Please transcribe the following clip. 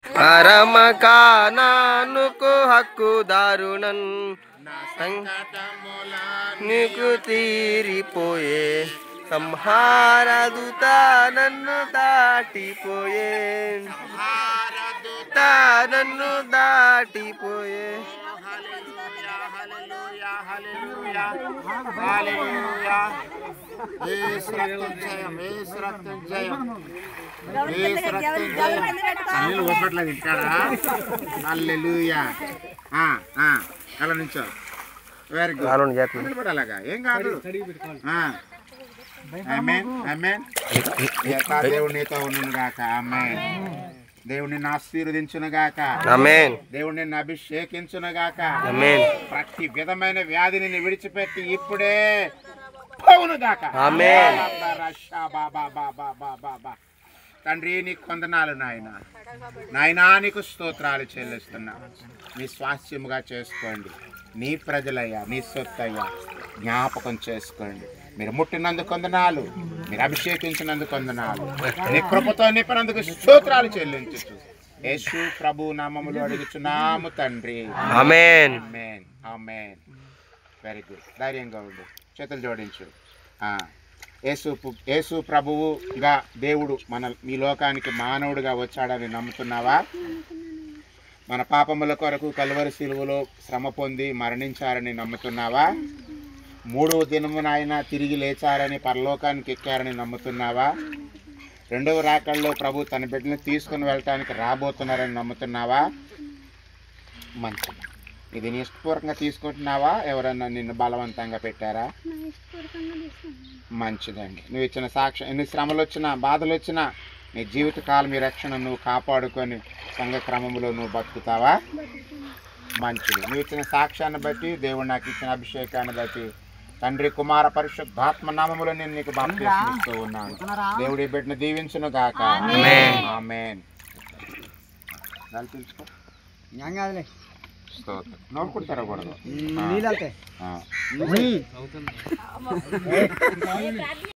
పరమ కానానుకు హక్కుదారునన్ నీకు తీరిపోయే సంహారదుత నన్ను దాటిపోయే నన్ను దాటిపోయే అలా నుంచో వెరీ గుడ్ అలాగా ఏం కాదు దేవుడు నీతో ఉండును గాక ఆమేన్ దేవుడు నిన్ను ఆశీర్వదించును గాక ఆమేన్ దేవుడు నిన్ను అభిషేకించును గాక ఆమేన్ ప్రతి విధమైన వ్యాధిని విడిచిపెట్టి ఇప్పుడే పోవును గాక ఆమేన్ తండ్రి నీకు కొందనాలు నాయనా నీకు స్తోత్రాలు చెల్లిస్తున్నా నీ స్వాస్థ్యముగా చేసుకోండి నీ ప్రజలయ్యా నీ సొత్తయ్యా జ్ఞాపకం చేసుకోండి మీరు ముట్టినందుకు కొందనాలు మీరు అభిషేకించినందుకు కొందనాలు నీ కృపతో నింపినందుకు స్తోత్రాలు చెల్లించు యేసు ప్రభు నామములో అడుగుచున్నాము తండ్రి ఆమేన్ ఆమేన్ ఆమేన్ వెరీ గుడ్ ధైర్యంగా ఉండు చేతులు జోడించు యేసు ప్రభువుగా దేవుడు ఈ లోకానికి మానవుడిగా వచ్చాడని నమ్ముతున్నావా మన పాపముల కొరకు కలువరి శిలువలో శ్రమ పొంది మరణించారని నమ్ముతున్నావా 3వ దినమున ఆయన తిరిగి లేచారని పరలోకానికి ఎక్కారని నమ్ముతున్నావా 2వ రాకడలో ప్రభు తన బిడ్డను తీసుకుని వెళ్ళటానికి రాబోతున్నారని నమ్ముతున్నావా మంచిది ఇది నీ ఇష్టపూర్వకంగా తీసుకుంటున్నావా ఎవరన్నా నిన్ను బలవంతంగా పెట్టారా మంచిదండి నువ్వు ఇచ్చిన సాక్ష్యం ఎన్ని శ్రమలు వచ్చినా బాధలు వచ్చినా నీ జీవితకాలం ఈ రక్షణ నువ్వు కాపాడుకొని సంఘ క్రమంలో నువ్వు బతుకుతావా మంచిది నువ్వు ఇచ్చిన సాక్ష్యాన్ని బట్టి దేవుడు నాకు ఇచ్చిన అభిషేకాన్ని బట్టి తండ్రి కుమార పరిశుద్ధాత్మ నామములో నేను నీకు బాప్తిస్మం ఇస్తూ ఉన్నాను దేవుడి బిడ్డను దీవించును గాక ఆమేన్ తెలుసుకో స్తోత్రం నోడుకుంటారా కూడా